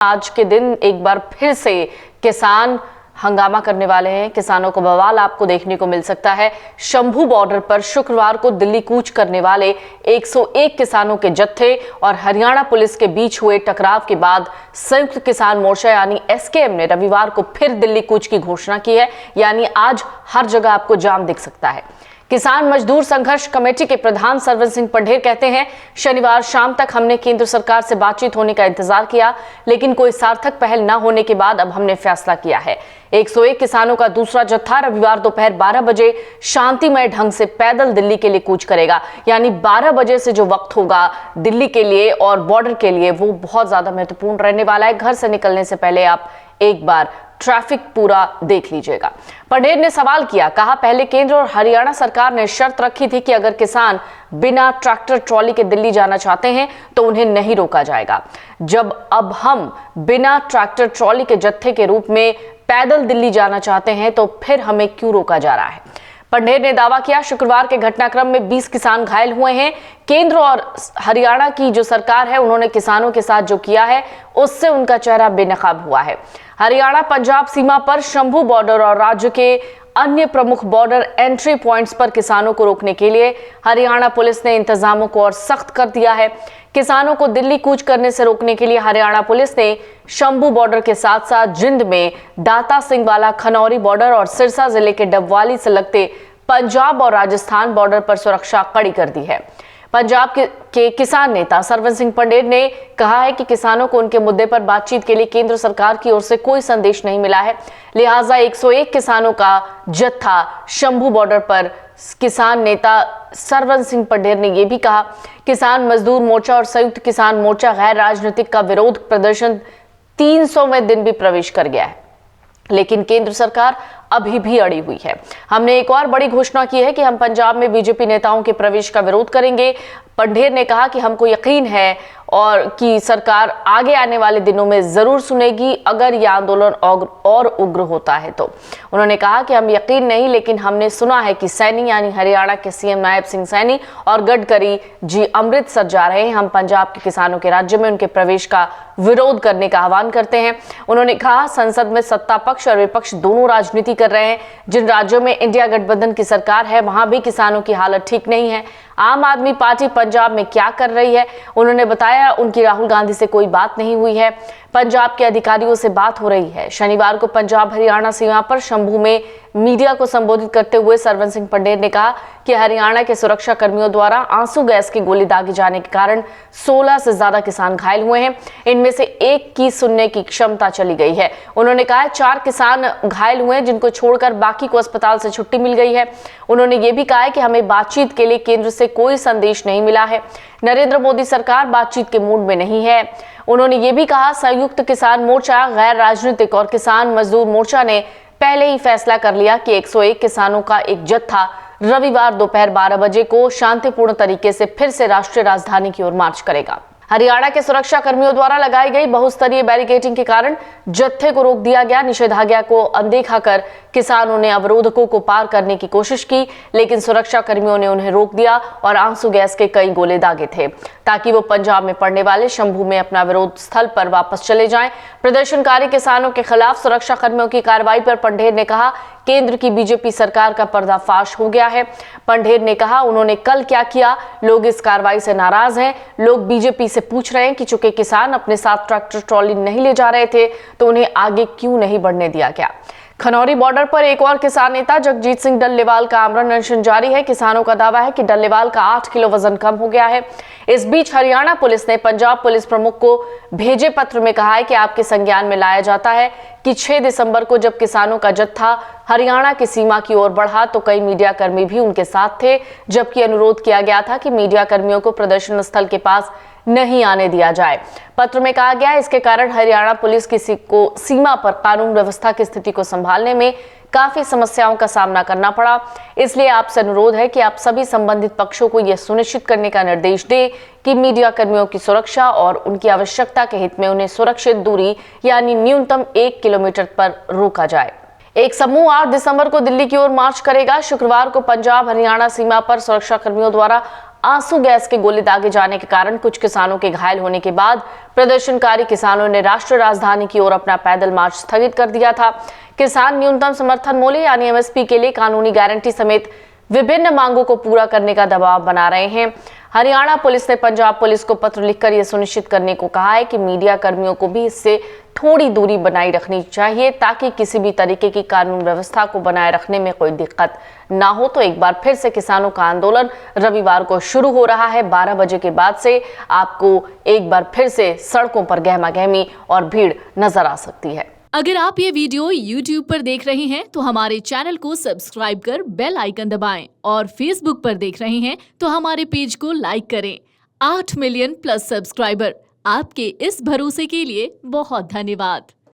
आज के दिन एक बार फिर से किसान हंगामा करने वाले हैं। किसानों को बवाल आपको देखने को मिल सकता है। शंभू बॉर्डर पर शुक्रवार को दिल्ली कूच करने वाले 101 किसानों के जत्थे और हरियाणा पुलिस के बीच हुए टकराव के बाद संयुक्त किसान मोर्चा यानी एसकेएम ने रविवार को फिर दिल्ली कूच की घोषणा की है। यानी आज हर जगह आपको जाम दिख सकता है। किसान मजदूर संघर्ष कमेटी के प्रधान सरवन सिंह पंढेर कहते हैं, शनिवार शाम तक हमने केंद्र सरकार से बातचीत होने का इंतजार किया, लेकिन कोई सार्थक पहल न होने के बाद अब हमने फैसला किया है। 101 किसानों का दूसरा जत्था रविवार दोपहर 12 बजे शांतिमय ढंग से पैदल दिल्ली के लिए कूच करेगा। यानी 12 बजे से जो वक्त होगा दिल्ली के लिए और बॉर्डर के लिए वो बहुत ज्यादा महत्वपूर्ण रहने वाला है। घर से निकलने से पहले आप एक बार ट्रैफिक पूरा देख लीजिएगा। पंढेर ने सवाल किया, कहा पहले केंद्र और हरियाणा सरकार ने शर्त रखी थी कि अगर किसान बिना ट्रैक्टर ट्रॉली के दिल्ली जाना चाहते हैं तो उन्हें नहीं रोका जाएगा। जब अब हम बिना ट्रैक्टर ट्रॉली के जत्थे के रूप में पैदल दिल्ली जाना चाहते हैं तो फिर हमें क्यों रोका जा रहा है। पंढेर ने दावा किया, शुक्रवार के घटनाक्रम में 20 किसान घायल हुए हैं। केंद्र और हरियाणा की जो सरकार है उन्होंने किसानों के साथ जो किया है उससे उनका चेहरा बेनकाब हुआ है। हरियाणा पंजाब सीमा पर शंभू बॉर्डर और राज्य के अन्य प्रमुख बॉर्डर एंट्री पॉइंट्स पर किसानों को रोकने के लिए हरियाणा पुलिस ने इंतजामों को और सख्त कर दिया है। किसानों को दिल्ली कूच करने से रोकने के लिए हरियाणा पुलिस ने शंभू बॉर्डर के साथ साथ जिंद में दाता सिंह वाला खनौरी बॉर्डर और सिरसा जिले के डबवाली से लगते पंजाब और राजस्थान बॉर्डर पर सुरक्षा कड़ी कर दी है। पंजाब के किसान नेता सरवन सिंह पंढेर ने कहा है कि किसानों को उनके मुद्दे पर बातचीत के लिए केंद्र सरकार की ओर से कोई संदेश नहीं मिला है, लिहाजा 101 किसानों का जत्था शंभू बॉर्डर पर। किसान नेता सरवन सिंह पंढेर ने यह भी कहा, किसान मजदूर मोर्चा और संयुक्त किसान मोर्चा गैर राजनीतिक का विरोध प्रदर्शन 300वें दिन भी प्रवेश कर गया है, लेकिन केंद्र सरकार अभी भी अड़ी हुई है। हमने एक और बड़ी घोषणा की है कि हम पंजाब में बीजेपी नेताओं के प्रवेश का विरोध करेंगे। पंढेर ने कहा कि हमको यकीन है और कि सरकार आगे आने वाले दिनों में जरूर सुनेगी अगर यह आंदोलन और उग्र होता है तो। उन्होंने कहा कि हम यकीन नहीं, लेकिन हमने सुना है कि सैनी यानी हरियाणा के सीएम नायब सिंह सैनी और गडकरी जी अमृतसर जा रहे हैं। हम पंजाब के किसानों के राज्य में उनके प्रवेश का विरोध करने का आह्वान करते हैं। उन्होंने कहा, संसद में सत्ता पक्ष और विपक्ष दोनों राजनीति कर रहे हैं। जिन राज्यों में इंडिया गठबंधन की सरकार है वहां भी किसानों की हालत ठीक नहीं है। आम आदमी पार्टी पंजाब में क्या कर रही है? उन्होंने बताया उनकी राहुल गांधी से कोई बात नहीं हुई है, पंजाब के अधिकारियों से बात हो रही है। शनिवार को पंजाब हरियाणा सीमा पर शंभू में मीडिया को संबोधित करते हुए सरवन सिंह पंढेर ने कहा कि हरियाणा के सुरक्षा कर्मियों द्वारा आंसू गैस की गोली दागे जाने के कारण 16 से ज्यादा किसान घायल हुए हैं। इनमें से एक की सुनने की क्षमता चली गई है। उन्होंने कहा 4 किसान घायल हुए हैं, जिनको छोड़कर बाकी को अस्पताल से छुट्टी मिल गई है। उन्होंने ये भी कहा है कि हमें बातचीत के लिए केंद्र से कोई संदेश नहीं मिला है। नरेंद्र मोदी सरकार बातचीत के मूड में नहीं है। उन्होंने ये भी कहा, संयुक्त किसान मोर्चा गैर राजनीतिक और किसान मजदूर मोर्चा ने पहले ही फैसला कर लिया कि 101 किसानों का एक जत्था रविवार दोपहर 12 बजे को शांतिपूर्ण तरीके से फिर से राष्ट्रीय राजधानी की ओर मार्च करेगा। हरियाणा के सुरक्षा कर्मियों द्वारा लगाई गई बहुस्तरीय बैरिकेडिंग के कारण जत्थे को रोक दिया गया। निषेधाज्ञा को अनदेखा कर किसानों ने अवरोधकों को पार करने की कोशिश की, लेकिन सुरक्षा कर्मियों ने उन्हें रोक दिया और आंसू गैस के कई गोले दागे थे ताकि वो पंजाब में पड़ने वाले शंभू में अपना विरोध स्थल पर वापस चले जाएं। प्रदर्शनकारी किसानों के खिलाफ सुरक्षा कर्मियों की कार्रवाई पर पंढेर ने कहा, केंद्र की बीजेपी सरकार का पर्दाफाश हो गया है। पंढेर ने कहा, उन्होंने कल क्या किया, लोग इस कार्रवाई से नाराज हैं। लोग बीजेपी से पूछ रहे हैं कि चूंकि किसान अपने साथ ट्रैक्टर ट्रॉली नहीं ले जा रहे थे तो उन्हें आगे क्यों नहीं बढ़ने दिया गया। खनौरी बॉर्डर पर एक और किसान नेता जगजीत सिंह डल्लेवाल का आमरण अनशन जारी है। किसानों का दावा है कि डल्लेवाल का 8 किलो वजन कम हो गया है। इस बीच हरियाणा पुलिस ने पंजाब पुलिस प्रमुख को भेजे पत्र में कहा है कि आपके संज्ञान में लाया जाता है कि 6 दिसंबर को जब किसानों का जत्था हरियाणा की सीमा की ओर बढ़ा तो कई मीडिया कर्मी भी उनके साथ थे, जबकि अनुरोध किया गया था कि मीडिया कर्मियों को प्रदर्शन स्थल के पास नहीं आने दिया जाए। पत्र में कहा गया, इसके कारण हरियाणा पुलिस किसी को सीमा पर कानून व्यवस्था की स्थिति को संभालने में काफी समस्याओं का सामना करना पड़ा। इसलिए आपसे अनुरोध है कि आप सभी संबंधित पक्षों को यह सुनिश्चित करने का निर्देश दें कि मीडिया कर्मियों की सुरक्षा और उनकी आवश्यकता के हित में उन्हें सुरक्षित दूरी यानी न्यूनतम 1 किलोमीटर पर रोका जाए। एक समूह 8 दिसंबर को दिल्ली की ओर मार्च करेगा। शुक्रवार को पंजाब हरियाणा सीमा पर सुरक्षा कर्मियों द्वारा आंसू गैस के गोले दागे जाने के कारण कुछ किसानों के घायल होने के बाद प्रदर्शनकारी किसानों ने राष्ट्रीय राजधानी की ओर अपना पैदल मार्च स्थगित कर दिया था। किसान न्यूनतम समर्थन मूल्य यानी एमएसपी के लिए कानूनी गारंटी समेत विभिन्न मांगों को पूरा करने का दबाव बना रहे हैं। हरियाणा पुलिस ने पंजाब पुलिस को पत्र लिखकर यह सुनिश्चित करने को कहा है कि मीडिया कर्मियों को भी इससे थोड़ी दूरी बनाई रखनी चाहिए ताकि किसी भी तरीके की कानून व्यवस्था को बनाए रखने में कोई दिक्कत ना हो। तो एक बार फिर से किसानों का आंदोलन रविवार को शुरू हो रहा है। 12 बजे के बाद से आपको एक बार फिर से सड़कों पर गहमागहमी और भीड़ नजर आ सकती है। अगर आप ये वीडियो YouTube पर देख रहे हैं तो हमारे चैनल को सब्सक्राइब कर बेल आइकन दबाएं और Facebook पर देख रहे हैं तो हमारे पेज को लाइक करें। 8 मिलियन प्लस सब्सक्राइबर, आपके इस भरोसे के लिए बहुत धन्यवाद।